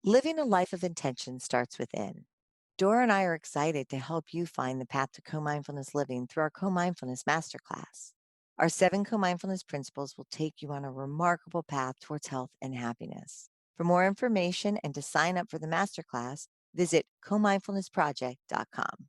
Living a life of intention starts within. Dora and I are excited to help you find the path to co-mindfulness living through our co-mindfulness masterclass. Our 7 co-mindfulness principles will take you on a remarkable path towards health and happiness. For more information and to sign up for the masterclass, visit comindfulnessproject.com.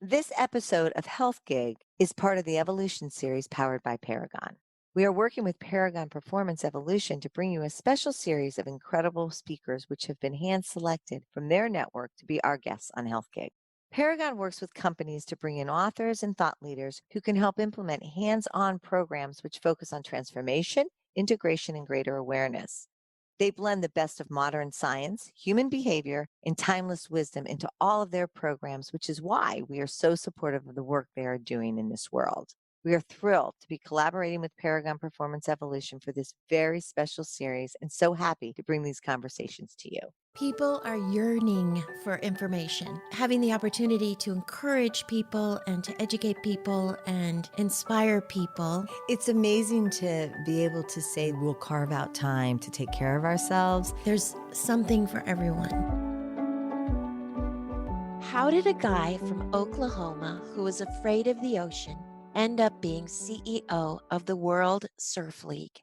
This episode of Health Gig is part of the Evolution series powered by Paragon. We are working with Paragon Performance Evolution to bring you a special series of incredible speakers which have been hand selected from their network to be our guests on Health Gig. Paragon works with companies to bring in authors and thought leaders who can help implement hands on programs which focus on transformation, integration, and greater awareness. They blend the best of modern science, human behavior, and timeless wisdom into all of their programs, which is why we are so supportive of the work they are doing in this world. We are thrilled to be collaborating with Paragon Performance Evolution for this very special series and so happy to bring these conversations to you. People are yearning for information. Having the opportunity to encourage people and to educate people and inspire people. It's amazing to be able to say we'll carve out time to take care of ourselves. There's something for everyone. How did a guy from Oklahoma who was afraid of the ocean end up being CEO of the World Surf League?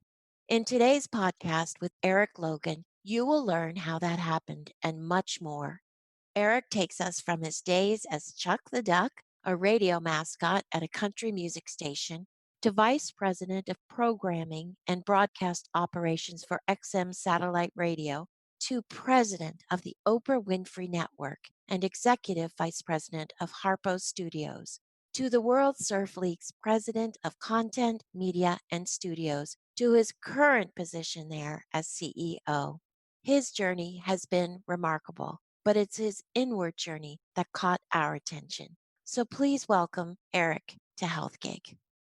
In today's podcast with Erik Logan, you will learn how that happened and much more. Erik takes us from his days as Chuck the Duck, a radio mascot at a country music station, to vice president of programming and broadcast operations for XM satellite radio, to president of the Oprah Winfrey Network and executive vice president of Harpo Studios, to the World Surf League's president of content, media, and studios, to his current position there as CEO. His journey has been remarkable, but it's his inward journey that caught our attention. So please welcome Erik to Health Gig.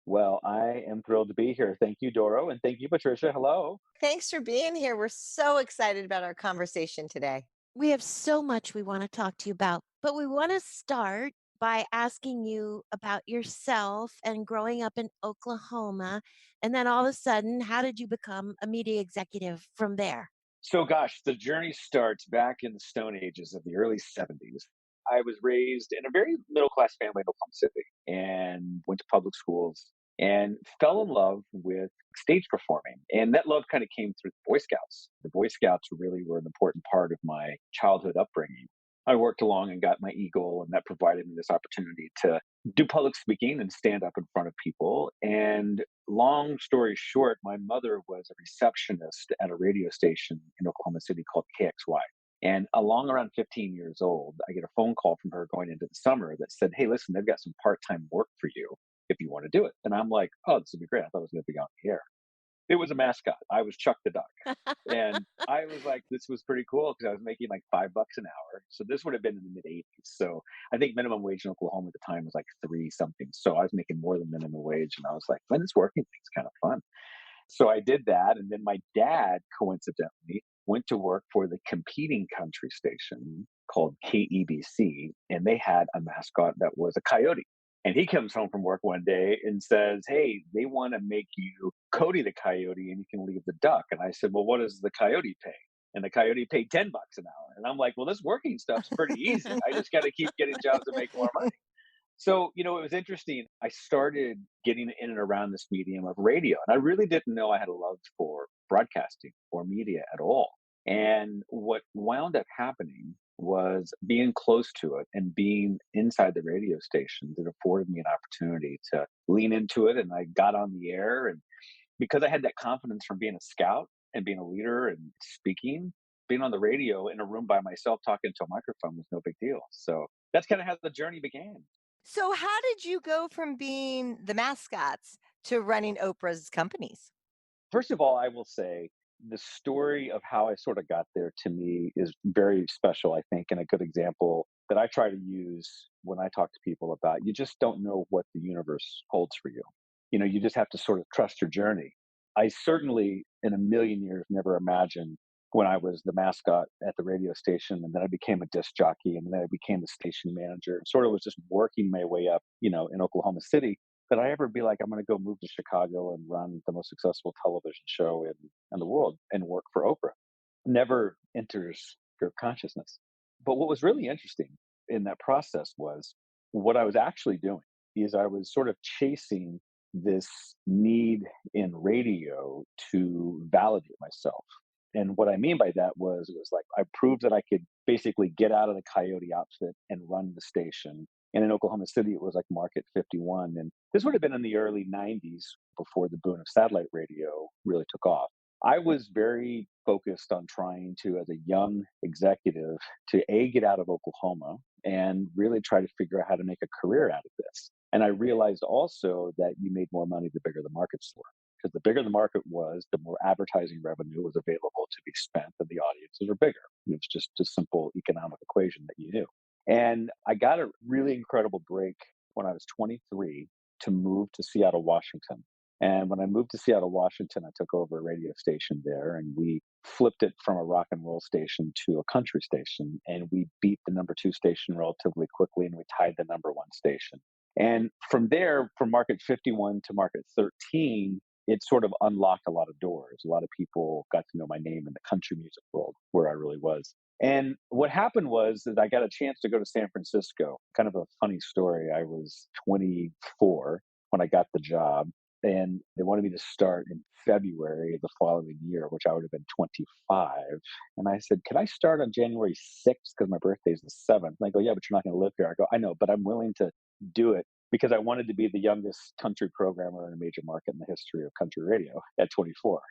Well, I am thrilled to be here. Thank you, Doro, and thank you, Patricia. Hello. Thanks for being here. We're so excited about our conversation today. We have so much we want to talk to you about, but we want to start by asking you about yourself and growing up in Oklahoma. And then all of a sudden, how did you become a media executive from there? So, gosh, the journey starts back in the Stone Ages of the early 70s. I was raised in a very middle class family in Oklahoma City and went to public schools and fell in love with stage performing. And that love kind of came through the Boy Scouts. The Boy Scouts really were an important part of my childhood upbringing. I worked along and got my Eagle, and that provided me this opportunity to do public speaking and stand up in front of people. And long story short, my mother was a receptionist at a radio station in Oklahoma City called KXY. And along around 15 years old, I get a phone call from her going into the summer that said, "Hey, listen, they've got some part time work for you if you want to do it." And I'm like, "Oh, this would be great." I thought it was going to be on the air. It was a mascot. I was Chuck the Duck. And I was like, this was pretty cool because I was making like $5 an hour. So this would have been in the mid 80s. So I think minimum wage in Oklahoma at the time was like three something. So I was making more than minimum wage. And I was like, when this working thing's kind of fun. So I did that. And then my dad, coincidentally, went to work for the competing country station called KEBC. And they had a mascot that was a coyote. And he comes home from work one day and says, "Hey, they want to make you Cody the coyote and you can leave the duck." And I said, "Well, what does the coyote pay?" And the coyote paid $10 an hour. And I'm like, "Well, this working stuff's pretty easy. I just got to keep getting jobs to make more money." So, it was interesting. I started getting in and around this medium of radio, and I really didn't know I had a love for broadcasting or media at all. And what wound up happening was being close to it and being inside the radio station that afforded me an opportunity to lean into it. And I got on the air. And because I had that confidence from being a scout and being a leader and speaking, being on the radio in a room by myself talking to a microphone was no big deal. So that's kind of how the journey began. So, how did you go from being the mascots to running Oprah's companies? First of all, I will say the story of how I sort of got there to me is very special, I think, and a good example that I try to use when I talk to people about you just don't know what the universe holds for you. You just have to sort of trust your journey. I certainly, in a million years, never imagined when I was the mascot at the radio station and then I became a disc jockey and then I became the station manager, sort of was just working my way up, in Oklahoma City that I ever be like, I'm going to go move to Chicago and run the most successful television show in the world and work for Oprah. Never enters pure consciousness. But what was really interesting in that process was what I was actually doing is I was sort of chasing this need in radio to validate myself. And what I mean by that was it was like I proved that I could basically get out of the coyote outfit and run the station. And in Oklahoma City, it was like Market 51. And this would have been in the early 90s before the boom of satellite radio really took off. I was very focused on trying to, as a young executive, to get out of Oklahoma and really try to figure out how to make a career out of this. And I realized also that you made more money the bigger the markets were. Because the bigger the market was, the more advertising revenue was available to be spent, and the audiences were bigger. It was just a simple economic equation that you knew. And I got a really incredible break when I was 23 to move to Seattle, Washington. And when I moved to Seattle, Washington, I took over a radio station there and we flipped it from a rock and roll station to a country station. And we beat the number two station relatively quickly and we tied the number one station. And from there, from Market 51 to Market 13, it sort of unlocked a lot of doors. A lot of people got to know my name in the country music world where I really was. And what happened was that I got a chance to go to San Francisco. Kind of a funny story. I was 24 when I got the job, and they wanted me to start in February of the following year, which I would have been 25. And I said, "Can I start on January 6th? Because my birthday is the 7th." And they go, "Yeah, but you're not going to live here." I go, "I know, but I'm willing to do it because I wanted to be the youngest country programmer in a major market in the history of country radio at 24."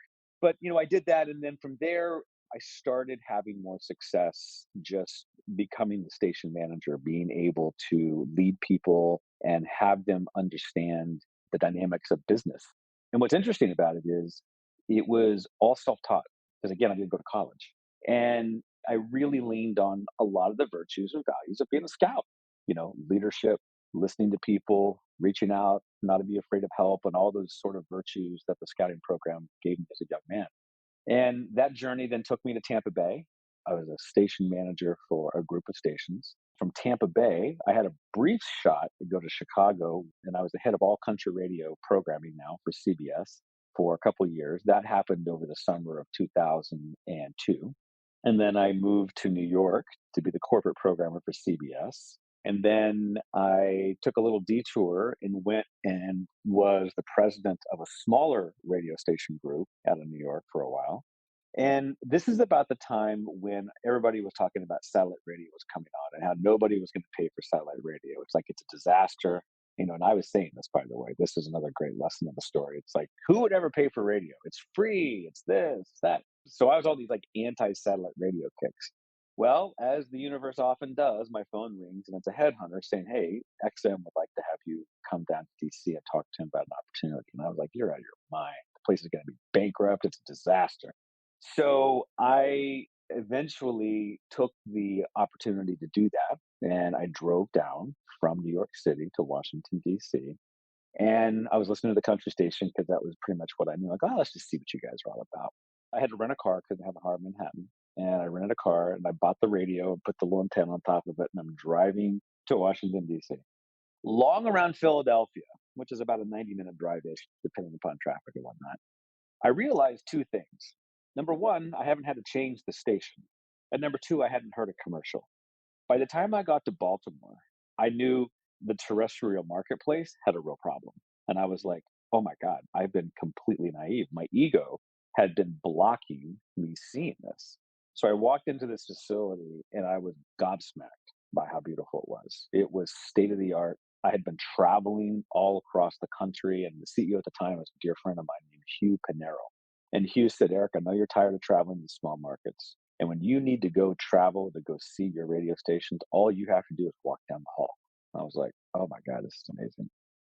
But, I did that. And then from there, I started having more success just becoming the station manager, being able to lead people and have them understand the dynamics of business. And what's interesting about it is it was all self taught because, again, I didn't go to college. And I really leaned on a lot of the virtues and values of being a scout, leadership, listening to people, reaching out, not to be afraid of help, and all those sort of virtues that the scouting program gave me as a young man. And that journey then took me to Tampa Bay. I was a station manager for a group of stations. From Tampa Bay, I had a brief shot to go to Chicago, and I was the head of all country radio programming now for CBS for a couple of years. That happened over the summer of 2002. And then I moved to New York to be the corporate programmer for CBS. And then I took a little detour and went and was the president of a smaller radio station group out of New York for a while. And this is about the time when everybody was talking about satellite radio was coming on and how nobody was going to pay for satellite radio. It's like it's a disaster. And I was saying this, by the way, this is another great lesson of the story. It's like, who would ever pay for radio? It's free. It's this, it's that. So I was all these like anti-satellite radio kicks. Well, as the universe often does, my phone rings and it's a headhunter saying, "Hey, XM would like to have you come down to DC and talk to him about an opportunity." And I was like, "You're out of your mind. The place is going to be bankrupt. It's a disaster." So I eventually took the opportunity to do that. And I drove down from New York City to Washington, DC. And I was listening to the country station because that was pretty much what I knew. Like, oh, let's just see what you guys are all about. I had to rent a car because I have a hard Manhattan. And I rented a car and I bought the radio and put the little antenna on top of it. And I'm driving to Washington, D.C. Long around Philadelphia, which is about a 90-minute drive-ish, depending upon traffic and whatnot. I realized two things. Number one, I haven't had to change the station. And number two, I hadn't heard a commercial. By the time I got to Baltimore, I knew the terrestrial marketplace had a real problem. And I was like, oh my God, I've been completely naive. My ego had been blocking me seeing this. So I walked into this facility and I was gobsmacked by how beautiful it was. It was state of the art. I had been traveling all across the country, and the CEO at the time was a dear friend of mine named Hugh Pinero. And Hugh said, "Eric, I know you're tired of traveling in small markets. And when you need to go travel to go see your radio stations, all you have to do is walk down the hall." I was like, oh my God, this is amazing.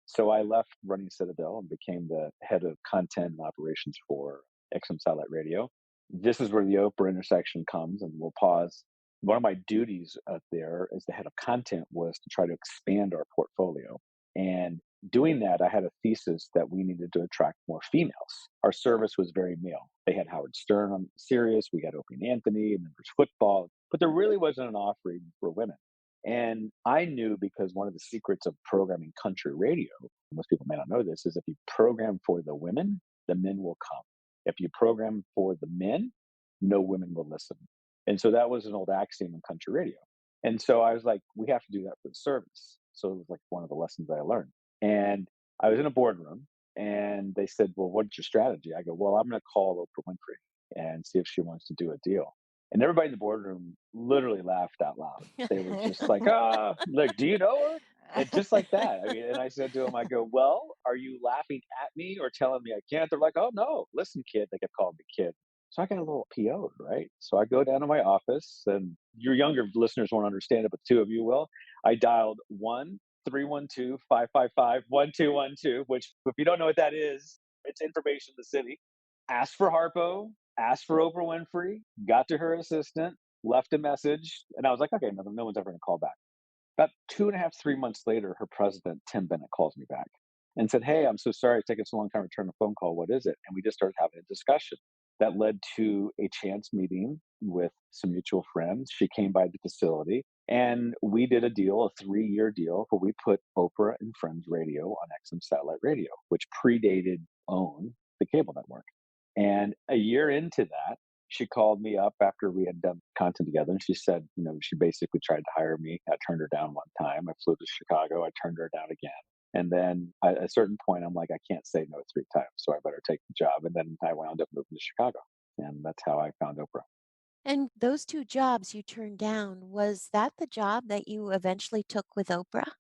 So I left running Citadel and became the head of content and operations for XM Satellite Radio. This is where the Oprah intersection comes, and we'll pause. One of my duties up there as the head of content was to try to expand our portfolio. And doing that, I had a thesis that we needed to attract more females. Our service was very male. They had Howard Stern on Sirius, we had Opie and Anthony, and then there's football, but there really wasn't an offering for women. And I knew, because one of the secrets of programming country radio, most people may not know this, is if you program for the women, the men will come. If you program for the men, no women will listen. And so that was an old axiom in country radio. And so I was like, we have to do that for the service. So it was like one of the lessons that I learned. And I was in a boardroom and they said, well, what's your strategy? I go, well, I'm going to call Oprah Winfrey and see if she wants to do a deal. And everybody in the boardroom literally laughed out loud. They were just like, like, do you know her? And just like that. I mean, and I said to him, I go, well, are you laughing at me or telling me I can't? They're like, oh, no, listen, kid. They kept calling me kid. So I got a little PO'd, right? So I go down to my office, and your younger listeners won't understand it, but two of you will. I dialed 1-312-555-1212, which, if you don't know what that is, it's information in the city. Asked for Harpo, asked for Oprah Winfrey, got to her assistant, left a message, and I was like, okay, no one's ever going to call back. About 2.5, 3 months later, her president, Tim Bennett, calls me back and said, hey, I'm so sorry it's taken so long time to return a phone call. What is it? And we just started having a discussion that led to a chance meeting with some mutual friends. She came by the facility and we did a deal, a 3-year deal, where we put Oprah and Friends radio on XM satellite radio, which predated OWN, the cable network. And a year into that, she called me up after we had done content together and she said, she basically tried to hire me. I turned her down one time. I flew to Chicago. I turned her down again. And then at a certain point, I'm like, I can't say no 3 times, so I better take the job. And then I wound up moving to Chicago. And that's how I found Oprah. And those 2 jobs you turned down, was that the job that you eventually took with Oprah?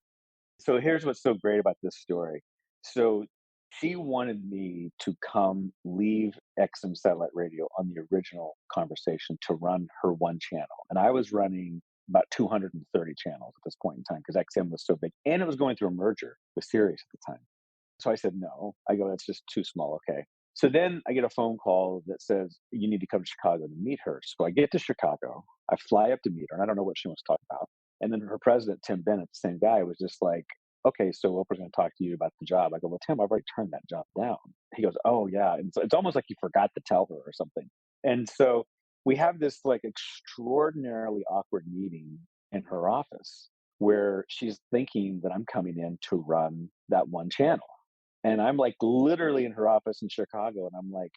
So here's what's so great about this story. So she wanted me to come leave XM satellite radio on the original conversation to run her one channel. And I was running about 230 channels at this point in time because XM was so big and it was going through a merger with Sirius at the time. So I said, no. I go, that's just too small. Okay. So then I get a phone call that says, you need to come to Chicago to meet her. So I get to Chicago. I fly up to meet her, and I don't know what she wants to talk about. And then her president, Tim Bennett, the same guy, was just like, okay, so Oprah's going to talk to you about the job. I go, well, Tim, I've already turned that job down. He goes, oh, yeah. And so it's almost like you forgot to tell her or something. And so we have this like extraordinarily awkward meeting in her office where she's thinking that I'm coming in to run that one channel. And I'm like literally in her office in Chicago. And I'm like,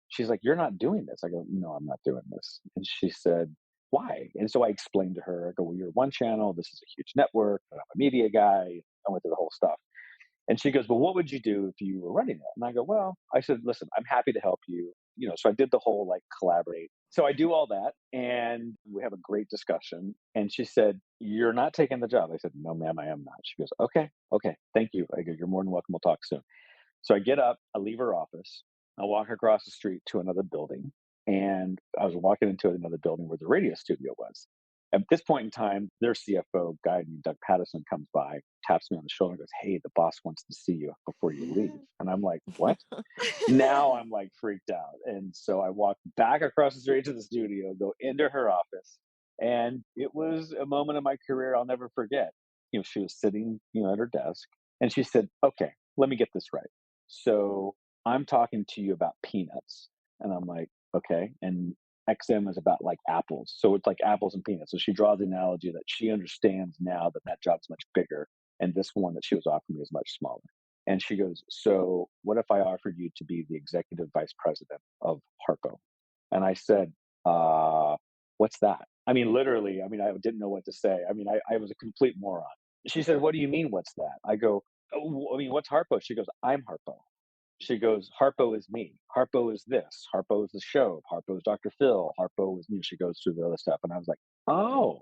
she's like, you're not doing this. I go, no, I'm not doing this. And she said, why? And so I explained to her, I go, well, you're one channel. This is a huge network. I'm a media guy. I went through the whole stuff. And she goes, well, what would you do if you were running it? And I go, well, I said, listen, I'm happy to help you. So I did the whole like collaborate. So I do all that and we have a great discussion. And she said, you're not taking the job. I said, no, ma'am, I am not. She goes, okay, thank you. I go, you're more than welcome. We'll talk soon. So I get up, I leave her office, I walk across the street to another building. And I was walking into another building where the radio studio was. At this point in time, their CFO guy named Doug Pattison comes by, taps me on the shoulder, and goes, hey, the boss wants to see you before you leave. And I'm like, what? Now I'm like freaked out. And so I walk back across the street to the studio, go into her office. And it was a moment of my career I'll never forget. She was sitting, at her desk and she said, okay, let me get this right. So I'm talking to you about peanuts. And I'm like, okay. And XM is about like apples. So it's like apples and peanuts. So she draws the analogy that she understands now that that job's much bigger. And this one that she was offering me is much smaller. And she goes, so what if I offered you to be the executive vice president of Harpo? And I said, what's that? I mean, literally, I didn't know what to say. I was a complete moron. She said, what do you mean, what's that? I go, what's Harpo? She goes, I'm Harpo. She goes, Harpo is me. Harpo is this. Harpo is the show. Harpo is Dr. Phil. Harpo is me. She goes through the other stuff. And I was like, oh,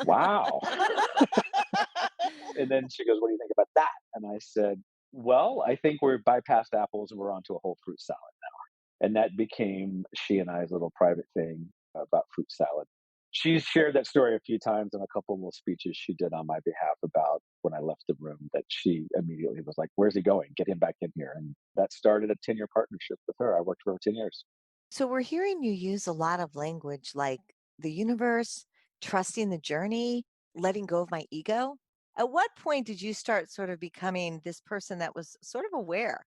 wow. And then she goes, what do you think about that? And I said, well, I think we're bypassed apples and we're onto a whole fruit salad now. And that became she and I's little private thing about fruit salad. She's shared that story a few times in a couple of little speeches she did on my behalf about when I left the room, that she immediately was like, where's he going? Get him back in here. And that started a 10-year partnership with her. I worked for her 10 years. So we're hearing you use a lot of language like the universe, trusting the journey, letting go of my ego. At what point did you start sort of becoming this person that was sort of aware?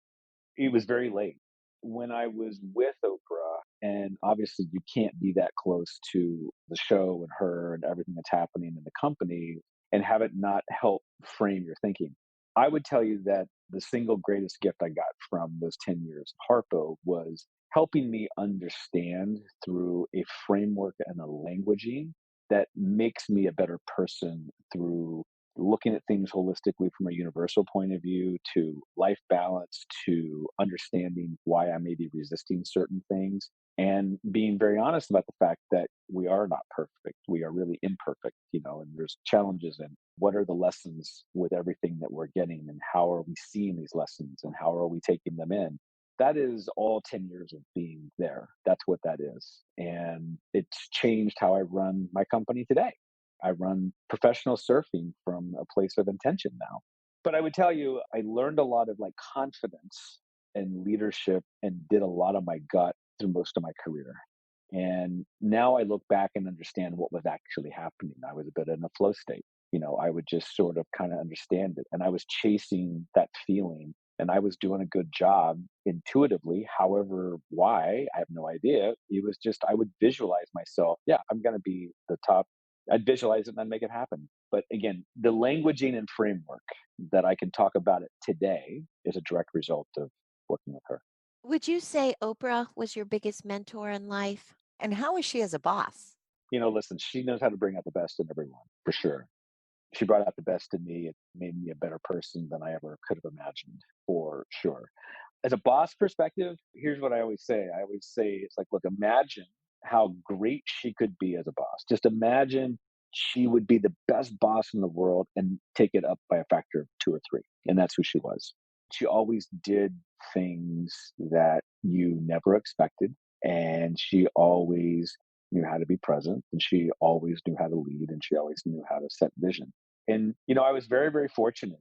It was very late. When I was with Oprah, and obviously you can't be that close to the show and her and everything that's happening in the company and have it not help frame your thinking. I would tell you that the single greatest gift I got from those 10 years of Harpo was helping me understand through a framework and a languaging that makes me a better person through looking at things holistically from a universal point of view to life balance to understanding why I may be resisting certain things and being very honest about the fact that we are not perfect. We are really imperfect, and there's challenges and what are the lessons with everything that we're getting and how are we seeing these lessons and how are we taking them in? That is all 10 years of being there. That's what that is. And it's changed how I run my company today. I run professional surfing from a place of intention now. But I would tell you, I learned a lot of like confidence and leadership and did a lot of my gut through most of my career. And now I look back and understand what was actually happening. I was a bit in a flow state. I would just sort of kind of understand it. And I was chasing that feeling and I was doing a good job intuitively. However, why, I have no idea. It was just, I would visualize myself, yeah, I'm going to be the top. I'd visualize it and then make it happen. But again, the languaging and framework that I can talk about it today is a direct result of working with her. Would you say Oprah was your biggest mentor in life? And how is she as a boss? Listen, she knows how to bring out the best in everyone, for sure. She brought out the best in me. It made me a better person than I ever could have imagined, for sure. As a boss perspective, here's what I always say. I always say, it's like, look, imagine how great she could be as a boss. Just imagine she would be the best boss in the world and take it up by a factor of two or three. And that's who she was. She always did things that you never expected. And she always knew how to be present and she always knew how to lead and she always knew how to set vision. And, I was very, very fortunate.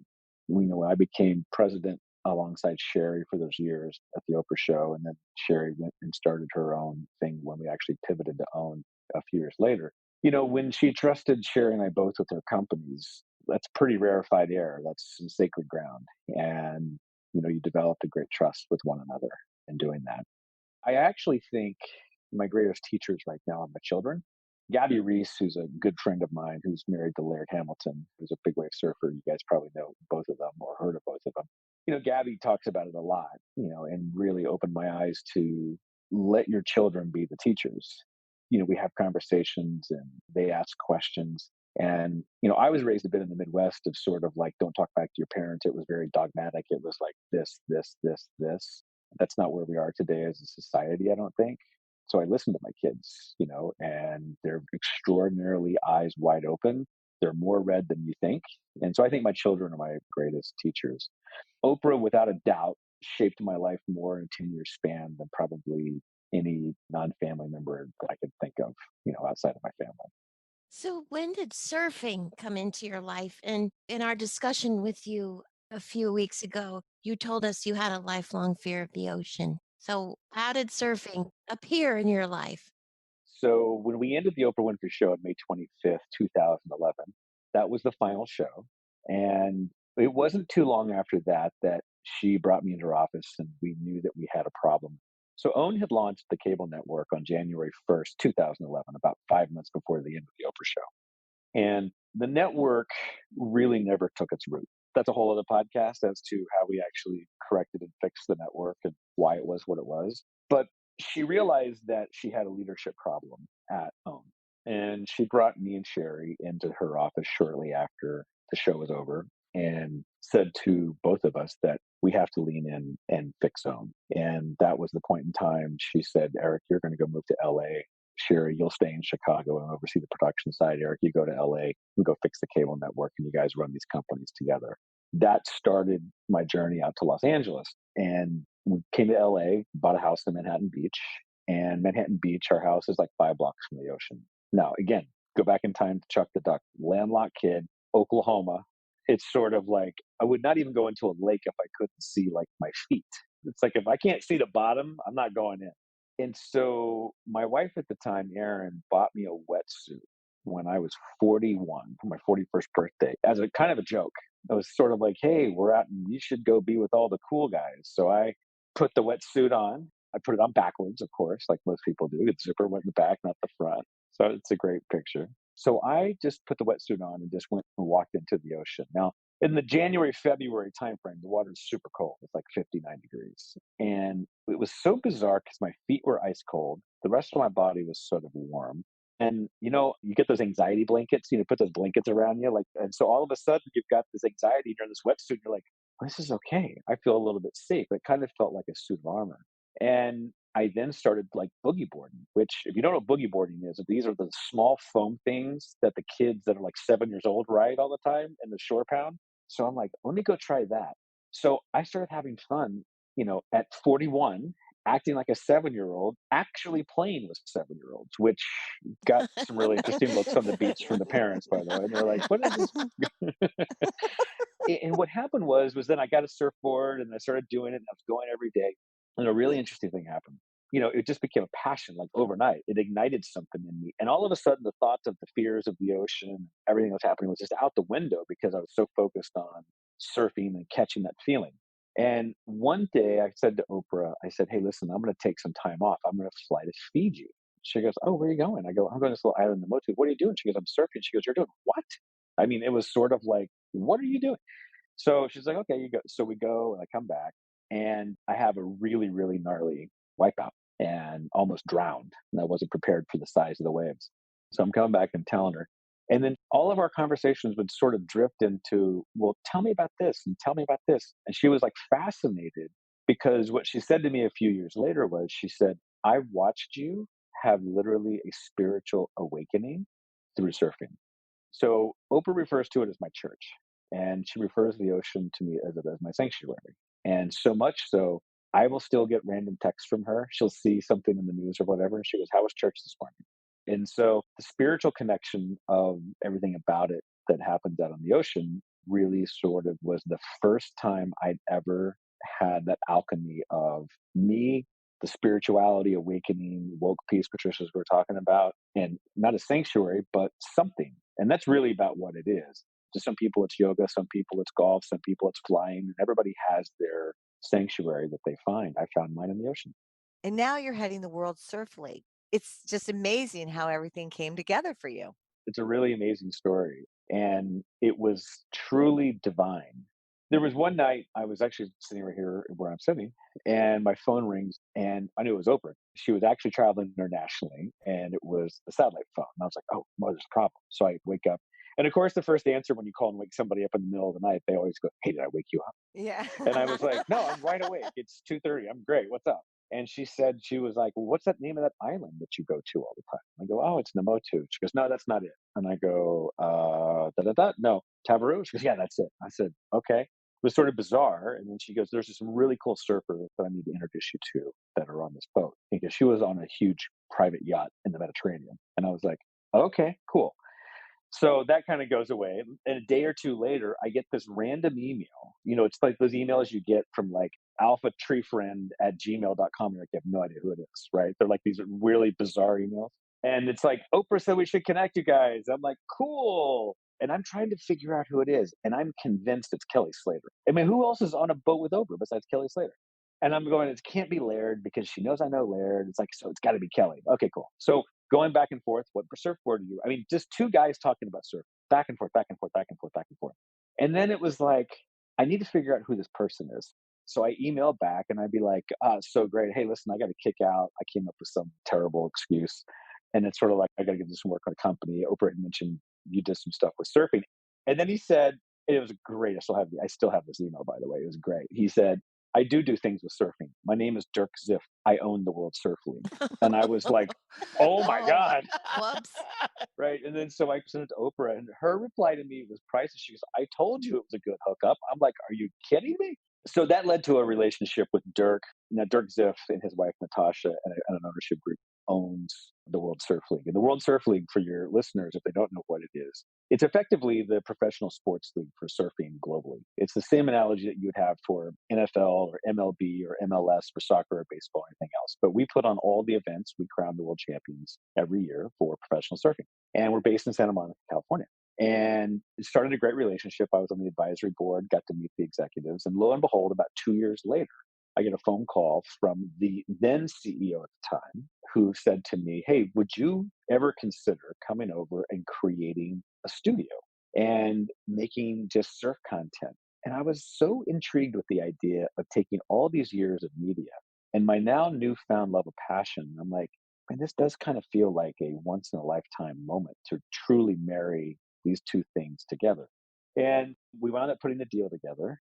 When I became president alongside Sherry for those years at the Oprah show. And then Sherry went and started her own thing when we actually pivoted to own a few years later. When she trusted Sherry and I both with her companies, that's pretty rarefied air. That's some sacred ground. And, you developed a great trust with one another in doing that. I actually think my greatest teachers right now are my children. Gabby Reese, who's a good friend of mine, who's married to Laird Hamilton, who's a big wave surfer. You guys probably know both of them or heard of both of them. Gabby talks about it a lot, and really opened my eyes to let your children be the teachers. We have conversations and they ask questions. And, I was raised a bit in the Midwest of sort of like, don't talk back to your parents. It was very dogmatic. It was like this. That's not where we are today as a society, I don't think. So I listen to my kids, and they're extraordinarily eyes wide open. They're more read than you think. And so I think my children are my greatest teachers. Oprah, without a doubt, shaped my life more in a 10-year span than probably any non-family member that I could think of, outside of my family. So, when did surfing come into your life? And in our discussion with you a few weeks ago, you told us you had a lifelong fear of the ocean. So, how did surfing appear in your life? So when we ended the Oprah Winfrey Show on May 25th, 2011, that was the final show. And it wasn't too long after that that she brought me into her office and we knew that we had a problem. So OWN had launched the cable network on January 1st, 2011, about 5 months before the end of the Oprah Show. And the network really never took its root. That's a whole other podcast as to how we actually corrected and fixed the network and why it was what it was. But she realized that she had a leadership problem at OWN. And she brought me and Sherry into her office shortly after the show was over and said to both of us that we have to lean in and fix OWN. And that was the point in time she said, Eric, you're going to go move to LA. Sherry, you'll stay in Chicago and oversee the production side. Eric, you go to LA and go fix the cable network and you guys run these companies together. That started my journey out to Los Angeles. And we came to LA, bought a house in Manhattan Beach. And Manhattan Beach, our house is like 5 blocks from the ocean. Now, again, go back in time to Chuck the Duck, landlocked kid, Oklahoma. It's sort of like I would not even go into a lake if I couldn't see like my feet. It's like if I can't see the bottom, I'm not going in. And so my wife at the time, Erin, bought me a wetsuit when I was 41 for my 41st birthday as a kind of a joke. I was sort of like, hey, we're out and you should go be with all the cool guys. So I put the wetsuit on. I put it on backwards, of course, like most people do. The zipper went in the back, not the front. So it's a great picture. So I just put the wetsuit on and just went and walked into the ocean. Now, in the January, February timeframe, the water's super cold. It's like 59 degrees. And it was so bizarre because my feet were ice cold. The rest of my body was sort of warm. And you get those anxiety blankets, put those blankets around you, like, and so all of a sudden you've got this anxiety, you're in this wetsuit, you're like, this is okay. I feel a little bit safe. It kind of felt like a suit of armor. And I then started like boogie boarding, which, if you don't know what boogie boarding is, these are the small foam things that the kids that are like 7 years old ride all the time in the shore pound. So I'm like, let me go try that. So I started having fun, at 41, acting like a 7-year-old, actually playing with 7-year-olds, which got some really interesting looks on the beach from the parents, by the way. And they're like, what is this? And what happened was then I got a surfboard and I started doing it and I was going every day. And a really interesting thing happened. It just became a passion like overnight. It ignited something in me. And all of a sudden, the thoughts of the fears of the ocean, everything that was happening was just out the window because I was so focused on surfing and catching that feeling. And one day I said to Oprah, I said, hey, listen, I'm going to take some time off. I'm going to fly to Fiji. She goes, oh, where are you going? I go, I'm going to this little island in the Motu. What are you doing? She goes, I'm surfing. She goes, you're doing what? I mean, it was sort of like, what are you doing? So she's like, okay, you go. So we go and I come back and I have a really, really gnarly wipeout and almost drowned. And I wasn't prepared for the size of the waves. So I'm coming back and telling her. And then all of our conversations would sort of drift into, well, tell me about this and tell me about this. And she was like fascinated because what she said to me a few years later was, she said, I watched you have literally a spiritual awakening through surfing. So Oprah refers to it as my church, and she refers the ocean to me as my sanctuary. And so much so, I will still get random texts from her. She'll see something in the news or whatever, and she goes, "How was church this morning?" And so the spiritual connection of everything about it that happened out on the ocean really sort of was the first time I'd ever had that alchemy of me, the spirituality awakening, woke peace, Patricia's we're talking about, and not a sanctuary, but something. And that's really about what it is. To some people, it's yoga, some people, it's golf, some people, it's flying, and everybody has their sanctuary that they find. I found mine in the ocean. And now you're heading the World Surf League. It's just amazing how everything came together for you. It's a really amazing story, and it was truly divine. There was one night I was actually sitting right here where I'm sitting, and my phone rings, and I knew it was Oprah. She was actually traveling internationally, and it was a satellite phone. And I was like, "Oh, well, there's a problem." So I wake up, and of course, the first answer when you call and wake somebody up in the middle of the night, they always go, "Hey, did I wake you up?" Yeah. And I was like, "No, I'm wide awake. It's 2:30. I'm great. What's up?" And she was like, well, what's that name of that island that you go to all the time? I go, oh, it's Namotu. She goes, no, that's not it. And I go, no, Tavaru. She goes, yeah, that's it. I said, okay. It was sort of bizarre. And then she goes, there's some really cool surfers that I need to introduce you to that are on this boat. Because she was on a huge private yacht in the Mediterranean. And I was like, okay, cool. So that kind of goes away. And a day or two later, I get this random email. It's like those emails you get from like alphatreefriend@gmail.com. You're like, you have no idea who it is, right? They're like these really bizarre emails. And it's like, Oprah said we should connect you guys. I'm like, cool. And I'm trying to figure out who it is. And I'm convinced it's Kelly Slater. I mean, who else is on a boat with Oprah besides Kelly Slater? And I'm going, it can't be Laird because she knows I know Laird. It's like, so it's got to be Kelly. Okay, cool. So going back and forth, what surfboard are you? I mean, just two guys talking about surf, back and forth, back and forth, back and forth, back and forth. And then it was like, I need to figure out who this person is. So I emailed back and I'd be like, so great. Hey, listen, I got to kick out. I came up with some terrible excuse. And it's sort of like, I got to get this some work on a company. Oprah had mentioned you did some stuff with surfing. And then he said, it was great. I still have this email, by the way. It was great. He said, I do things with surfing. My name is Dirk Ziff. I own the World Surf League. And I was like, oh my Oh, God. whoops. Right. And then so I sent it to Oprah, and her reply to me was priceless. She goes, I told you it was a good hookup. I'm like, are you kidding me? So that led to a relationship with Dirk. Now, Dirk Ziff and his wife, Natasha, and an ownership group owns the World Surf League. And the World Surf League, for your listeners, if they don't know what it is, it's effectively the professional sports league for surfing globally. It's the same analogy that you would have for NFL or MLB or MLS for soccer or baseball or anything else. But we put on all the events. We crown the world champions every year for professional surfing. And we're based in Santa Monica, California. And it started a great relationship. I was on the advisory board, got to meet the executives. And lo and behold, about 2 years later, I get a phone call from the then CEO at the time who said to me, hey, would you ever consider coming over and creating a studio? and making just surf content. And I was so intrigued with the idea of taking all these years of media and my now newfound love of passion. I'm like, man, this does kind of feel like a once in a lifetime moment to truly marry these two things together. And we wound up putting the deal together.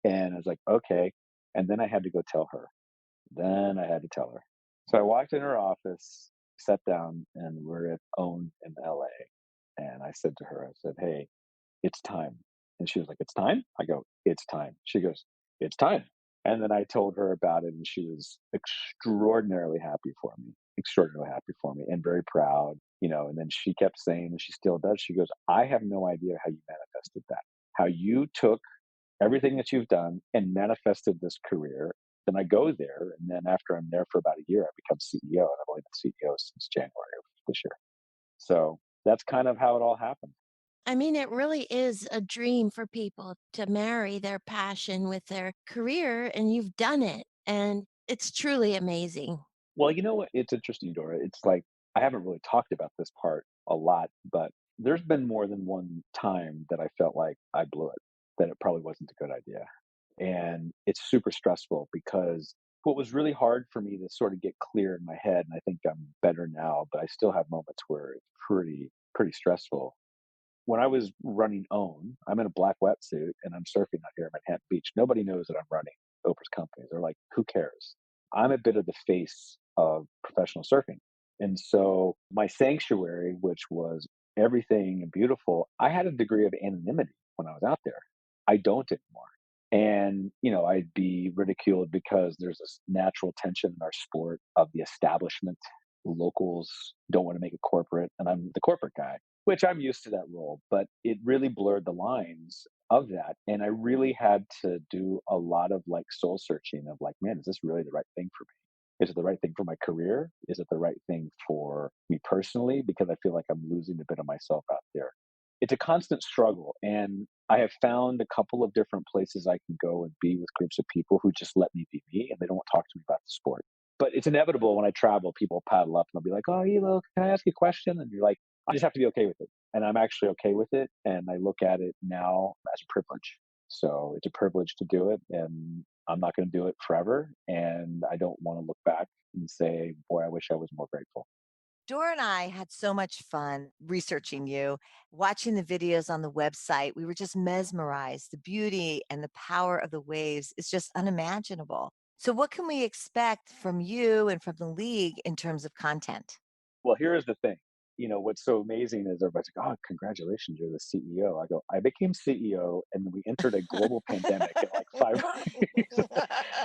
And I was like, okay. And then I had to go tell her. Then I had to tell her. So I walked in her office, sat down, and we're at OWN in LA. And I said to her, I said, hey, it's time. And she was like, it's time? I go, it's time. She goes, it's time. And then I told her about it, and she was extraordinarily happy for me, and very proud, you know. And then she kept saying, and she still does, she goes, I have no idea how you manifested that, how you took everything that you've done and manifested this career. Then I go there, and then after I'm there for about a year, I become CEO, and I've only been CEO since January of this year. So that's kind of how it all happened. I mean, it really is a dream for people to marry their passion with their career, and you've done it. And it's truly amazing. Well, you know what? It's interesting, Dora. It's like I haven't really talked about this part a lot, but there's been more than one time that I felt like I blew it, that it probably wasn't a good idea. And it's super stressful because what was really hard for me to sort of get clear in my head, and I think I'm better now, but I still have moments where it's pretty stressful. When I was running OWN, I'm in a black wetsuit and I'm surfing out here at Manhattan Beach. Nobody knows that I'm running Oprah's company. They're like, who cares? I'm a bit of the face of professional surfing. And so my sanctuary, which was everything and beautiful, I had a degree of anonymity when I was out there. I don't anymore. And, you know, I'd be ridiculed because there's this natural tension in our sport of the establishment. Locals don't want to make it corporate, and I'm the corporate guy, which I'm used to that role, but it really blurred the lines of that. And I really had to do a lot of like soul searching of like, man, is this really the right thing for me? Is it the right thing for my career? Is it the right thing for me personally? Because I feel like I'm losing a bit of myself out there. It's a constant struggle. And I have found a couple of different places I can go and be with groups of people who just let me be me and they don't talk to me about the sport. But it's inevitable when I travel, people paddle up and they'll be like, oh, Elo, can I ask you a question? And you're like, I just have to be okay with it. And I'm actually okay with it. And I look at it now as a privilege. So it's a privilege to do it. And I'm not going to do it forever. And I don't want to look back and say, boy, I wish I was more grateful. Dora and I had so much fun researching you, watching the videos on the website. We were just mesmerized. The beauty and the power of the waves is just unimaginable. So, what can we expect from you and from the league in terms of content? Well, here is the thing. You know, what's so amazing is everybody's like, oh, congratulations, you're the CEO. I go, I became CEO and then we entered a global pandemic in like 5 weeks.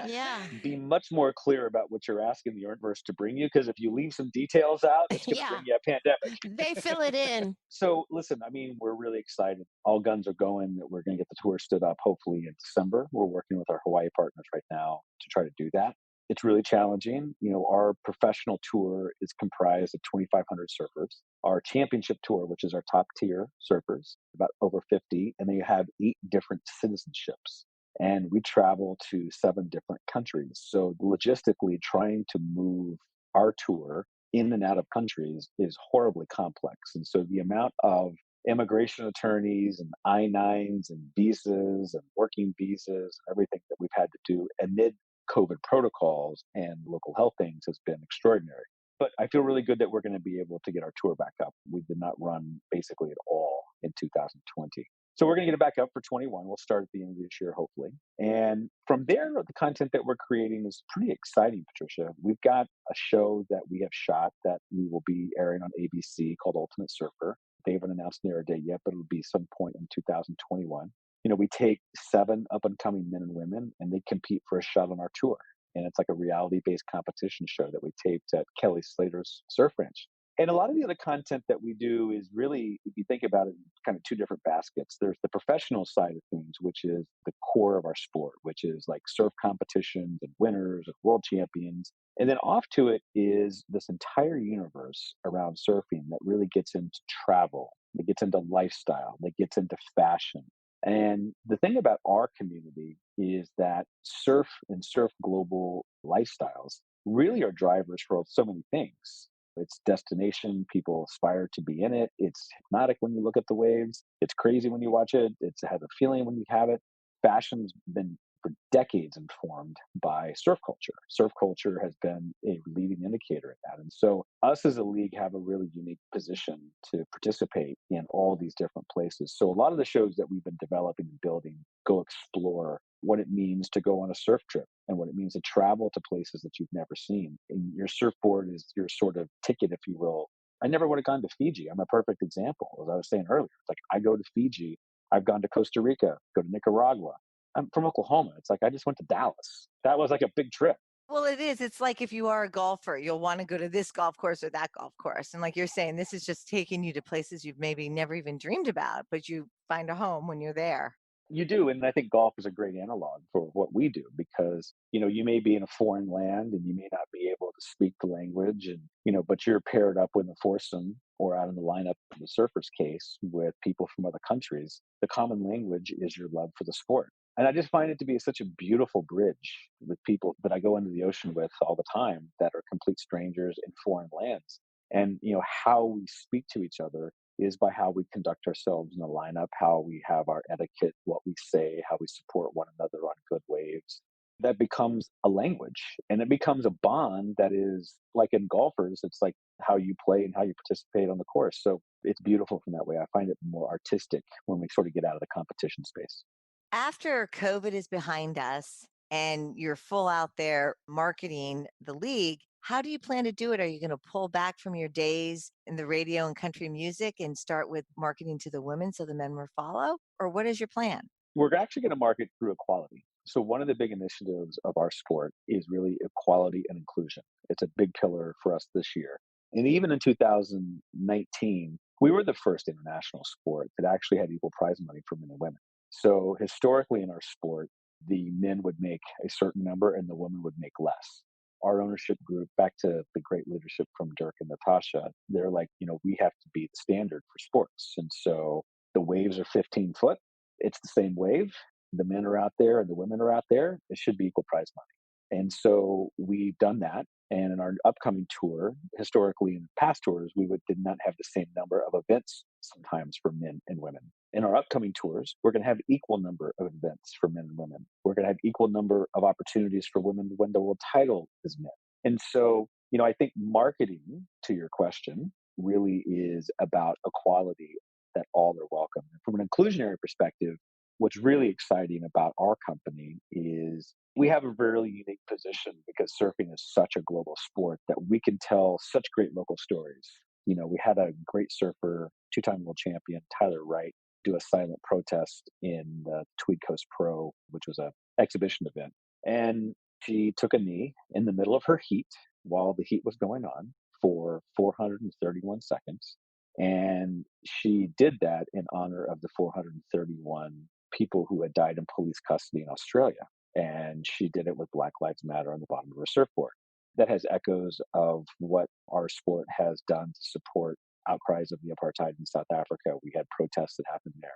Yeah. Be much more clear about what you're asking the universe to bring you, because if you leave some details out, it's going to bring Yeah. you a pandemic. They fill it in. So listen, I mean, we're really excited. All guns are going. We're going to get the tour stood up hopefully in December. We're working with our Hawaii partners right now to try to do that. It's really challenging. You know, our professional tour is comprised of 2,500 surfers. Our championship tour, which is our top tier surfers, about over 50, and they have 8 different citizenships. And we travel to 7 different countries. So logistically, trying to move our tour in and out of countries is horribly complex. And so the amount of immigration attorneys and I-9s and visas and working visas and everything that we've had to do amid COVID protocols and local health things has been extraordinary. But I feel really good that we're going to be able to get our tour back up. We did not run basically at all in 2020. So we're going to get it back up for 21. We'll start at the end of this year, hopefully. And from there, the content that we're creating is pretty exciting, Patricia. We've got a show that we have shot that we will be airing on ABC called Ultimate Surfer. They haven't announced an air date yet, but it'll be some point in 2021. You know, we take 7 up and coming men and women and they compete for a shot on our tour. And it's like a reality based competition show that we taped at Kelly Slater's Surf Ranch. And a lot of the other content that we do is really, if you think about it, in kind of 2 different baskets. There's the professional side of things, which is the core of our sport, which is like surf competitions and winners and world champions. And then off to it is this entire universe around surfing that really gets into travel, that gets into lifestyle, that gets into fashion. And the thing about our community is that surf and surf global lifestyles really are drivers for so many things. It's destination. People aspire to be in it. It's hypnotic when you look at the waves. It's crazy when you watch it. It has a feeling when you have it. Fashion's been for decades informed by surf culture. Surf culture has been a leading indicator of that. And so us as a league have a really unique position to participate in all these different places. So a lot of the shows that we've been developing and building go explore what it means to go on a surf trip and what it means to travel to places that you've never seen. And your surfboard is your sort of ticket, if you will. I never would have gone to Fiji. I'm a perfect example. As I was saying earlier, it's like I go to Fiji, I've gone to Costa Rica, go to Nicaragua. I'm from Oklahoma. It's like I just went to Dallas. That was like a big trip. Well, it is. It's like if you are a golfer, you'll want to go to this golf course or that golf course. And like you're saying, this is just taking you to places you've maybe never even dreamed about, but you find a home when you're there. You do, and I think golf is a great analog for what we do because, you may be in a foreign land and you may not be able to speak the language and, but you're paired up with a foursome or out in the lineup in the surfer's case with people from other countries. The common language is your love for the sport. And I just find it to be such a beautiful bridge with people that I go into the ocean with all the time that are complete strangers in foreign lands. And, how we speak to each other is by how we conduct ourselves in the lineup, how we have our etiquette, what we say, how we support one another on good waves. That becomes a language and it becomes a bond that is like in golfers, it's like how you play and how you participate on the course. So it's beautiful from that way. I find it more artistic when we sort of get out of the competition space. After COVID is behind us and you're full out there marketing the league, how do you plan to do it? Are you going to pull back from your days in the radio and country music and start with marketing to the women so the men will follow? Or what is your plan? We're actually going to market through equality. So one of the big initiatives of our sport is really equality and inclusion. It's a big pillar for us this year. And even in 2019, we were the first international sport that actually had equal prize money for men and women. So historically in our sport, the men would make a certain number and the women would make less. Our ownership group, back to the great leadership from Dirk and Natasha, they're like, we have to be the standard for sports. And so the waves are 15 foot. It's the same wave. The men are out there and the women are out there. It should be equal prize money. And so we've done that. And in our upcoming tour, historically in past tours, did not have the same number of events sometimes for men and women. In our upcoming tours, we're going to have equal number of events for men and women. We're going to have equal number of opportunities for women to win the world title as men. And so, I think marketing, to your question, really is about equality, that all are welcome. And from an inclusionary perspective, what's really exciting about our company is we have a very unique position because surfing is such a global sport that we can tell such great local stories. We had a great surfer, two-time world champion, Tyler Wright, do a silent protest in the Tweed Coast Pro, which was a exhibition event. And she took a knee in the middle of her heat while the heat was going on for 431 seconds. And she did that in honor of the 431 people who had died in police custody in Australia. And she did it with Black Lives Matter on the bottom of her surfboard. That has echoes of what our sport has done to support outcries of the apartheid in South Africa. We had protests that happened there.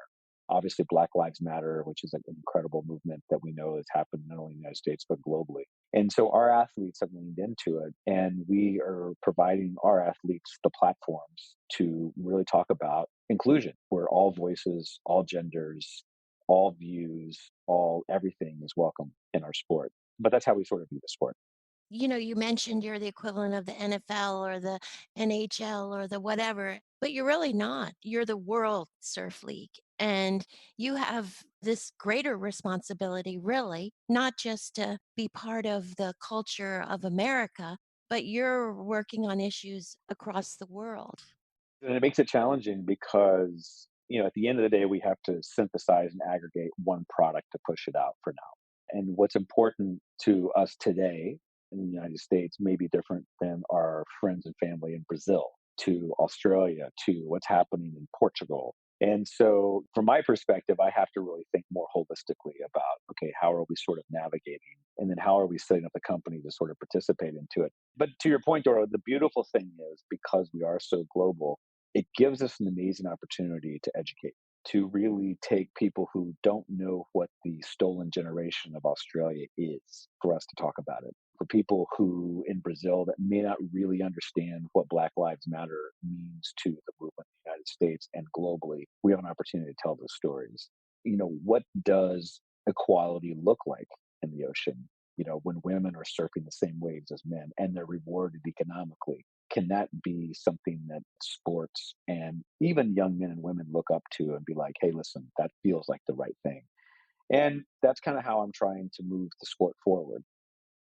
Obviously, Black Lives Matter, which is an incredible movement that we know has happened not only in the United States, but globally. And so our athletes have leaned into it, and we are providing our athletes the platforms to really talk about inclusion, where all voices, all genders, all views, all everything is welcome in our sport. But that's how we sort of view the sport. You mentioned you're the equivalent of the NFL or the NHL or the whatever, but you're really not. You're the World Surf League. And you have this greater responsibility, really, not just to be part of the culture of America, but you're working on issues across the world. And it makes it challenging because, at the end of the day, we have to synthesize and aggregate one product to push it out for now. And what's important to us today in the United States may be different than our friends and family in Brazil, to Australia, to what's happening in Portugal. And so, from my perspective, I have to really think more holistically about, okay, how are we sort of navigating? And then how are we setting up the company to sort of participate into it? But to your point, Dora, the beautiful thing is because we are so global, it gives us an amazing opportunity to educate, to really take people who don't know what the stolen generation of Australia is for us to talk about it. for people who in Brazil that may not really understand what Black Lives Matter means to the movement in the United States and globally, we have an opportunity to tell those stories. What does equality look like in the ocean? When women are surfing the same waves as men and they're rewarded economically, can that be something that sports and even young men and women look up to and be like, hey, listen, that feels like the right thing? And that's kind of how I'm trying to move the sport forward.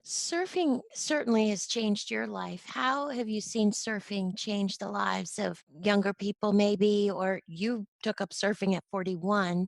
Surfing certainly has changed your life. How have you seen surfing change the lives of younger people, maybe, or you took up surfing at 41?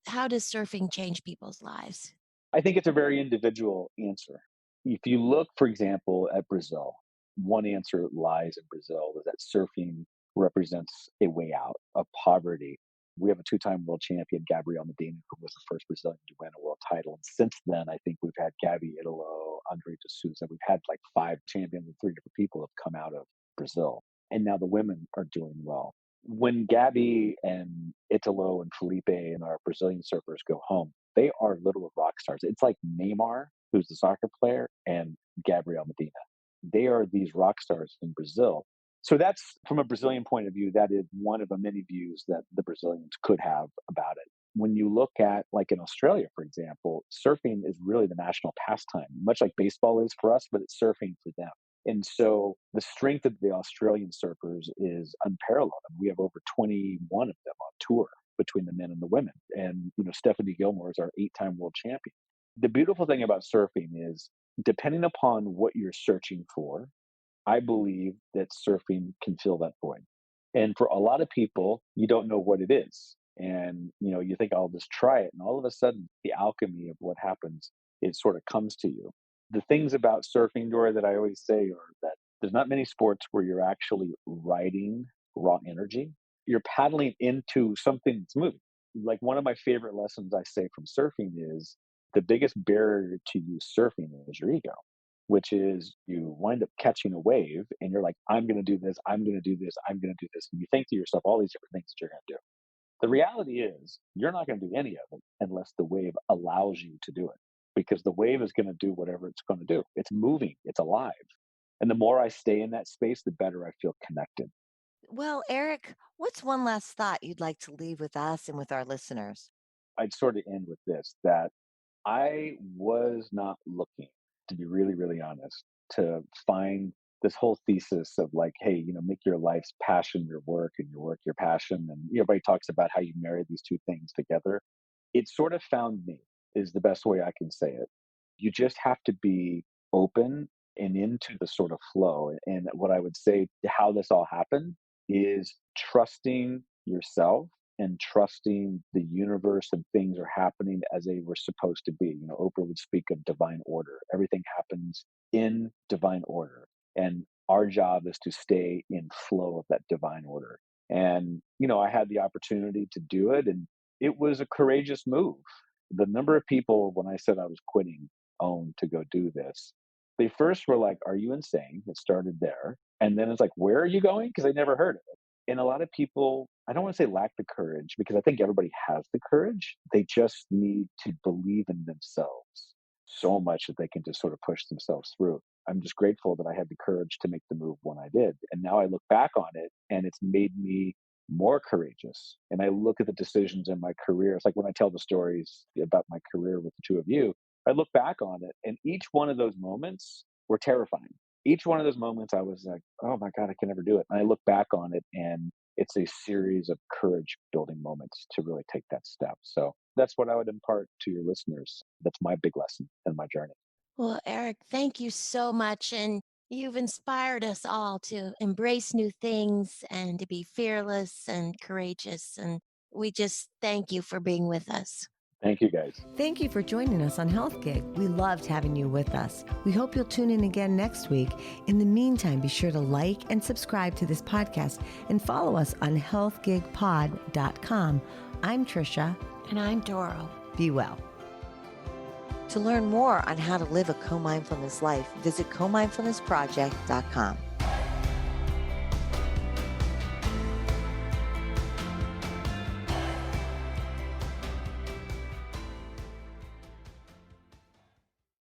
How does surfing change people's lives? I think it's a very individual answer. If you look, for example, at Brazil, one answer lies in Brazil is that surfing represents a way out of poverty. We have a two-time world champion, Gabriel Medina, who was the first Brazilian to win a world title. And since then, I think we've had Gabby Italo, Andre de Souza. We've had like five champions and three different people have come out of Brazil. And now the women are doing well. When Gabby and Italo and Felipe and our Brazilian surfers go home, they are literal rock stars. It's like Neymar, who's the soccer player, and Gabriel Medina. They are these rock stars in Brazil. So that's from a Brazilian point of view, that is one of the many views that the Brazilians could have about it. When you look at, like in Australia, for example, surfing is really the national pastime, much like baseball is for us, but it's surfing for them. And so the strength of the Australian surfers is unparalleled. We have over 21 of them on tour between the men and the women. And, Stephanie Gilmore is our 8-time world champion. The beautiful thing about surfing is depending upon what you're searching for, I believe that surfing can fill that void. And for a lot of people, you don't know what it is. And, you think I'll just try it. And all of a sudden, the alchemy of what happens, it sort of comes to you. The things about surfing, Dora, that I always say are that there's not many sports where you're actually riding raw energy. You're paddling into something that's moving. Like one of my favorite lessons I say from surfing is the biggest barrier to you surfing is your ego, which is you wind up catching a wave and you're like, I'm going to do this, I'm going to do this, I'm going to do this. And you think to yourself all these different things that you're going to do. The reality is you're not going to do any of it unless the wave allows you to do it, because the wave is going to do whatever it's going to do. It's moving, it's alive. And the more I stay in that space, the better I feel connected. Well, Erik, what's one last thought you'd like to leave with us and with our listeners? I'd sort of end with this, that I was not looking, to be really, really honest, to find this whole thesis of like, hey, make your life's passion your work and your work your passion. And everybody talks about how you marry these two things together. It sort of found me, is the best way I can say it. You just have to be open and into the sort of flow. And what I would say, how this all happened, is trusting yourself and trusting the universe and things are happening as they were supposed to be. Oprah would speak of divine order. Everything happens in divine order. And our job is to stay in flow of that divine order. And, I had the opportunity to do it, and it was a courageous move. The number of people, when I said I was quitting OWN to go do this, they first were like, are you insane? It started there. And then it's like, where are you going? Because I never heard of it. And a lot of people, I don't want to say lack the courage, because I think everybody has the courage. They just need to believe in themselves so much that they can just sort of push themselves through. I'm just grateful that I had the courage to make the move when I did. And now I look back on it and it's made me more courageous. And I look at the decisions in my career. It's like when I tell the stories about my career with the two of you, I look back on it and each one of those moments were terrifying. Each one of those moments I was like, oh my God, I can never do it. And I look back on it and it's a series of courage building moments to really take that step. So that's what I would impart to your listeners. That's my big lesson in my journey. Well, Erik, thank you so much. And you've inspired us all to embrace new things and to be fearless and courageous. And we just thank you for being with us. Thank you, guys. Thank you for joining us on Health Gig. We loved having you with us. We hope you'll tune in again next week. In the meantime, be sure to like and subscribe to this podcast and follow us on healthgigpod.com. I'm Trisha. And I'm Doro. Be well. To learn more on how to live a co-mindfulness life, visit comindfulnessproject.com.